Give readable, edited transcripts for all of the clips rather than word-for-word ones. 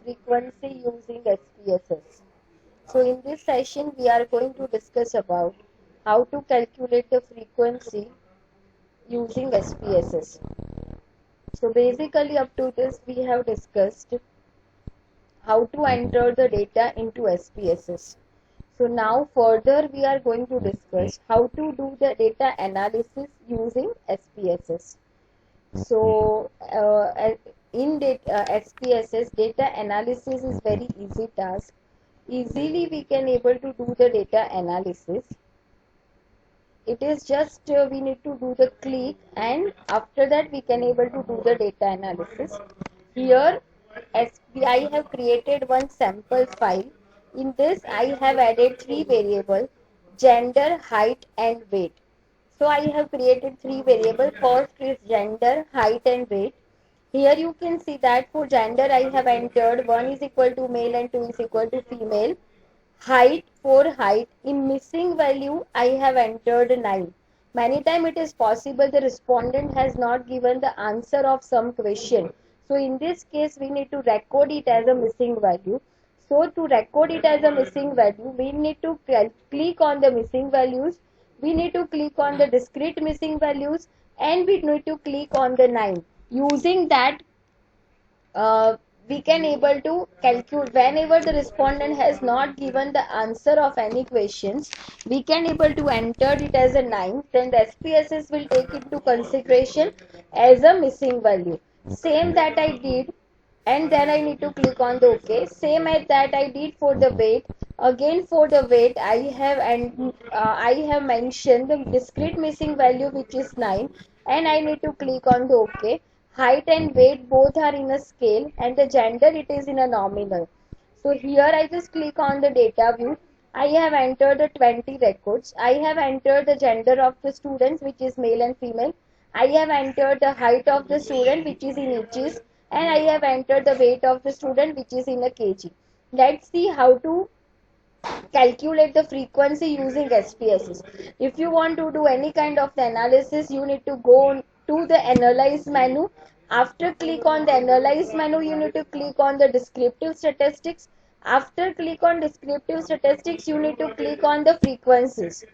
frequency using SPSS. So in this session we are going to discuss about how to calculate the frequency using SPSS. So basically up to this we have discussed how to enter the data into SPSS. So now further we are going to discuss how to do the data analysis using SPSS. So in SPSS, data analysis is very easy task. Easily we can able to do the data analysis. It is just we need to do the click, and after that we can able to do the data analysis. Here I have created one sample file. In this I have added three variables: gender, height and weight. So I have created three variables. First is gender, height and weight. Here you can see that for gender I have entered 1 is equal to male and 2 is equal to female. Height, for height, in missing value I have entered 9. Many times it is possible the respondent has not given the answer of some question. So in this case we need to record it as a missing value. So to record it as a missing value, we need to click on the missing values, we need to click on the discrete missing values, and we need to click on the 9. Using that we can able to calculate whenever the respondent has not given the answer of any questions, we can able to enter it as a 9, then the SPSS will take into consideration as a missing value. Same that I did, and then I need to click on the OK. Same as that I did for the weight. Again for the weight I have mentioned the discrete missing value which is 9, and I need to click on the OK. Height and weight both are in a scale, and the gender it is in a nominal. So here I just click on the data view. I have entered the 20 records. I have entered the gender of the students which is male and female. I have entered the height of the student which is in inches, and I have entered the weight of the student which is in a kg. Let's see how to calculate the frequency using SPSS. If you want to do any kind of the analysis, you need to go to the analyze menu. After click on the analyze menu, you need to click on the descriptive statistics. After click on descriptive statistics, you need to click on the frequencies.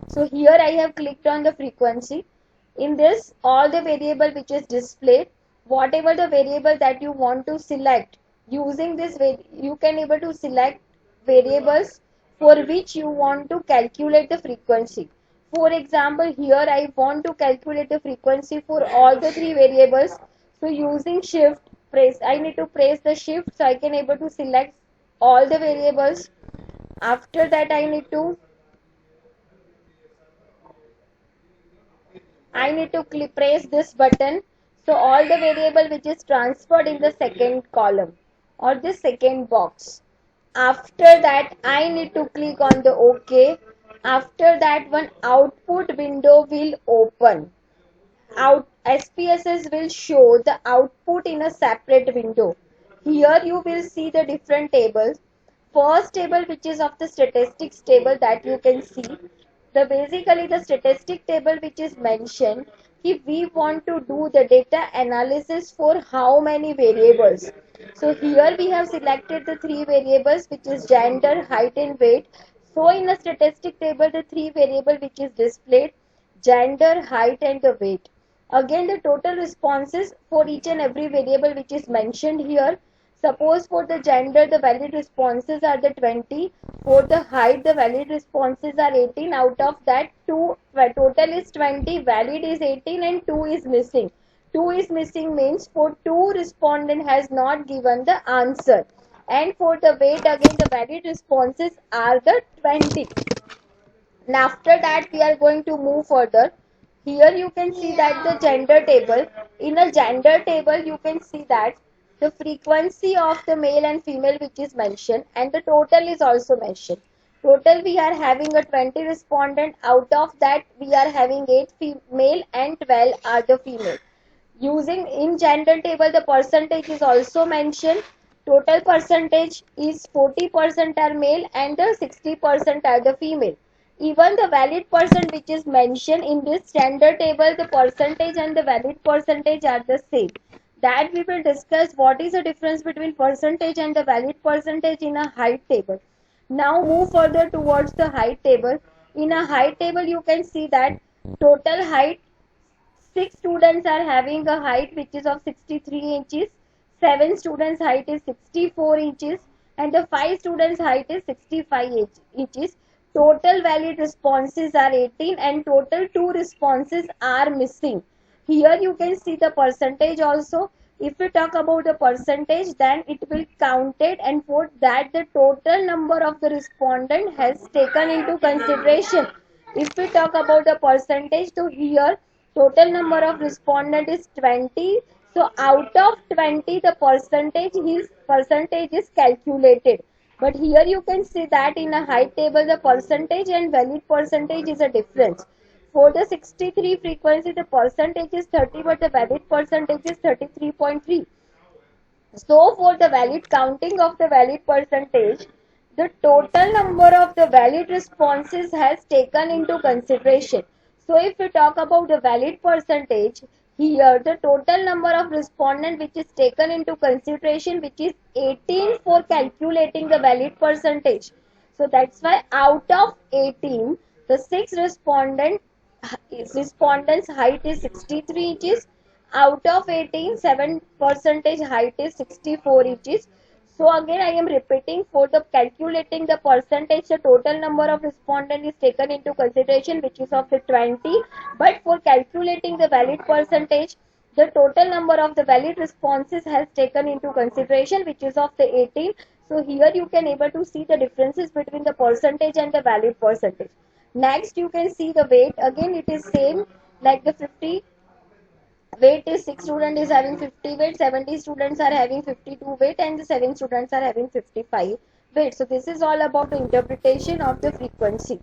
So here I have clicked on the frequency. In this, all the variable which is displayed, whatever the variable that you want to select, using this you can able to select variables for which you want to calculate the frequency. For example, here I want to calculate the frequency for all the three variables. So using shift press, I need to press the shift so I can able to select all the variables. After that I need to press this button. So all the variable which is transferred in the second column or the second box. After that I need to click on the OK. After that one output window will open. SPSS will show the output in a separate window. Here you will see the different tables. First table which is of the statistics table that you can see. Basically the statistic table which is mentioned, if we want to do the data analysis for how many variables. So here we have selected the three variables which is gender, height and weight. So in the statistic table the three variable which is displayed, gender, height and the weight. Again the total responses for each and every variable which is mentioned here. Suppose for the gender the valid responses are the 20, for the height the valid responses are 18, out of that 2 total is 20, valid is 18 and 2 is missing. 2 is missing means for 2 respondent has not given the answer, and for the weight again the valid responses are the 20. And after that we are going to move further. Here you can see that the gender table, in a gender table you can see that the frequency of the male and female which is mentioned, and the total is also mentioned. Total we are having a 20 respondent, out of that we are having 8 male and 12 are the female. Using in gender table the percentage is also mentioned. Total percentage is 40% are male and the 60% are the female. Even the valid percent which is mentioned in this standard table, the percentage and the valid percentage are the same. that we will discuss what is the difference between percentage and the valid percentage in a height table. Now move further towards the height table. In a height table, you can see that total height, 6 students are having a height which is of 63 inches, 7 students height is 64 inches, and the 5 students height is 65 inches. Total valid responses are 18 and total 2 responses are missing. Here you can see the percentage also. If we talk about the percentage, then it will counted, and for that the total number of the respondent has taken into consideration. If we talk about the percentage, so here total number of respondent is 20. So out of 20, the percentage is calculated. But here you can see that in a height table, the percentage and valid percentage is a difference. For the 63 frequency, the percentage is 30, but the valid percentage is 33.3. So for the valid counting of the valid percentage, the total number of the valid responses has taken into consideration. So if we talk about the valid percentage, here the total number of respondent which is taken into consideration, which is 18 for calculating the valid percentage. So that's why out of 18, the 6 respondents height is 63 inches. Out of 18, 7 percentage height is 64 inches. So again I am repeating, for the calculating the percentage, the total number of respondent is taken into consideration, which is of the 20. But for calculating the valid percentage, the total number of the valid responses has taken into consideration, which is of the 18. So here you can able to see the differences between the percentage and the valid percentage. Next you can see the weight. Again it is same like the 50 weight is 6 student is having 50 weight, 70 students are having 52 weight, and the 7 students are having 55 weight. So this is all about the interpretation of the frequency.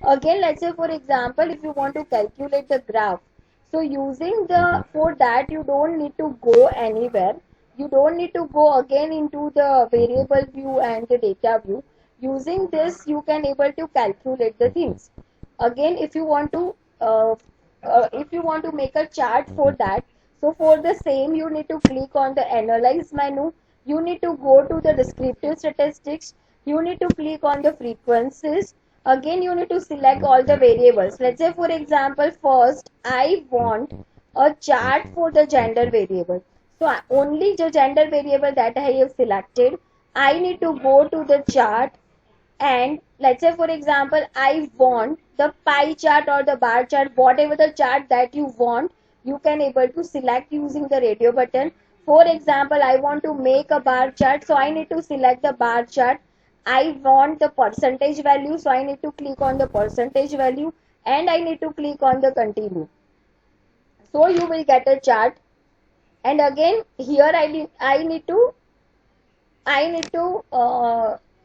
Again, let's say for example, if you want to calculate the graph, so using the, for that you don't need to go anywhere. You don't need to go again into the variable view and the data view. Using this, you can able to calculate the things. Again, if you want to make a chart for that, so for the same you need to click on the analyze menu. You need to go to the descriptive statistics. You need to click on the frequencies. Again you need to select all the variables. Let's say for example, first I want a chart for the gender variable. So only the gender variable that I have selected, I need to go to the chart, and let's say for example I want the pie chart or the bar chart, whatever the chart that you want, you can able to select using the radio button. For example, I want to make a bar chart, so I need to select the bar chart. I want the percentage value, so I need to click on the percentage value, and I need to click on the continue. So you will get a chart. And again here I need to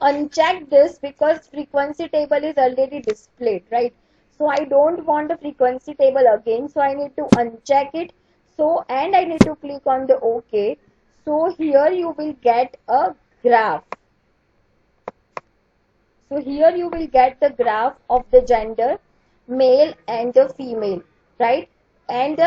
uncheck this because frequency table is already displayed, right? So I don't want the frequency table again, so I need to uncheck it. So, and I need to click on the OK. So here you will get a graph. So here you will get the graph of the gender, male and the female, right? And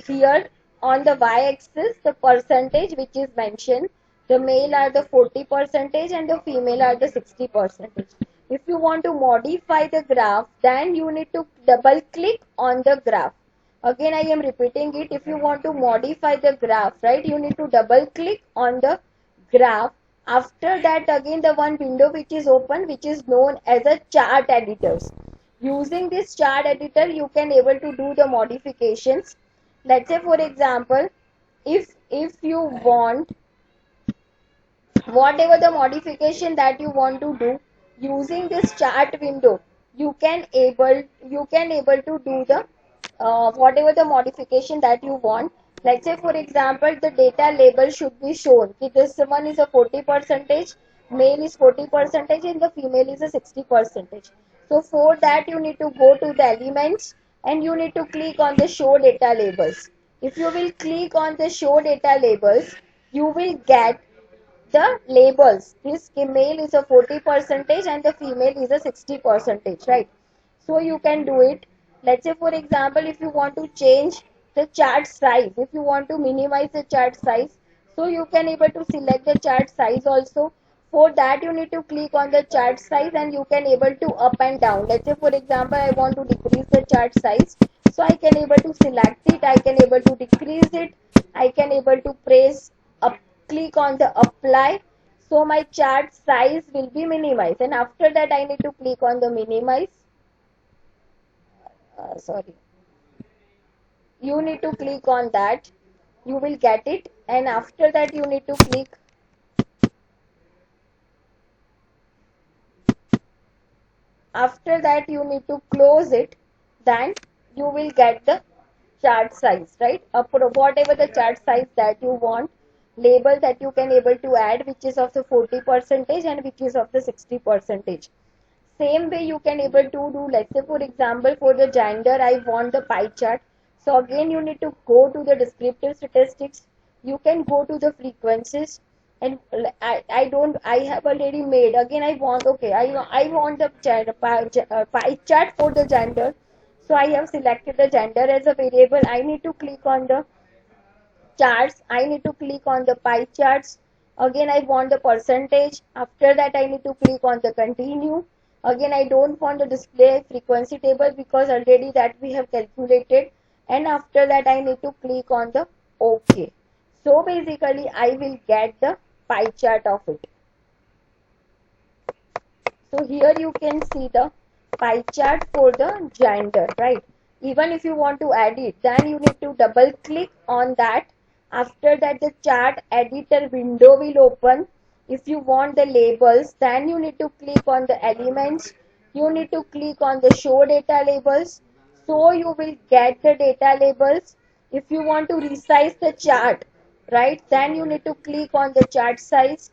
here on the y-axis, the percentage which is mentioned, the male are the 40 percentage and the female are the 60 percentage. If you want to modify the graph, then you need to double click on the graph. Again I am repeating it. If you want to modify the graph, right, you need to double click on the graph. After that, again the one window which is open, which is known as a chart editors. Using this chart editor, you can able to do the modifications. Let's say for example, if you want whatever the modification that you want to do using this chart window, you can able to do the whatever the modification that you want. Let's say for example, the data label should be shown. This one is a 40 percentage, male is 40 percentage, and the female is a 60 percentage. So for that you need to go to the elements and you need to click on the show data labels. If you will click on the show data labels, you will get the labels. This male is a 40 percentage and the female is a 60 percentage, right? So you can do it. Let's say for example, if you want to change the chart size. If you want to minimize the chart size, so you can able to select the chart size also. For that you need to click on the chart size and you can able to up and down. Let's say for example I want to decrease the chart size, so I can able to select it, I can able to decrease it, I can able to press up, click on the apply, so my chart size will be minimized, and after that I need to click on the minimize. Sorry, you need to click on that, you will get it, and after that you need to click, after that you need to close it, then you will get the chart size, right? Whatever the chart size that you want, label that you can able to add, which is of the 40 percentage and which is of the 60 percentage. Same way you can able to do, let's say for example for the gender I want the pie chart. So again you need to go to the descriptive statistics, you can go to the frequencies, and I don't, I have already made, again I want, okay, I want the pie chart for the gender. So I have selected the gender as a variable, I need to click on the charts, I need to click on the pie charts. Again I want the percentage, after that I need to click on the continue. Again I don't want the display frequency table because already that we have calculated, and after that I need to click on the OK. So basically I will get the pie chart of it. So here you can see the pie chart for the gender, right? Even if you want to add it, then you need to double click on that. After that the chart editor window will open. If you want the labels, then you need to click on the elements. You need to click on the show data labels. So you will get the data labels. If you want to resize the chart, right, then you need to click on the chart size.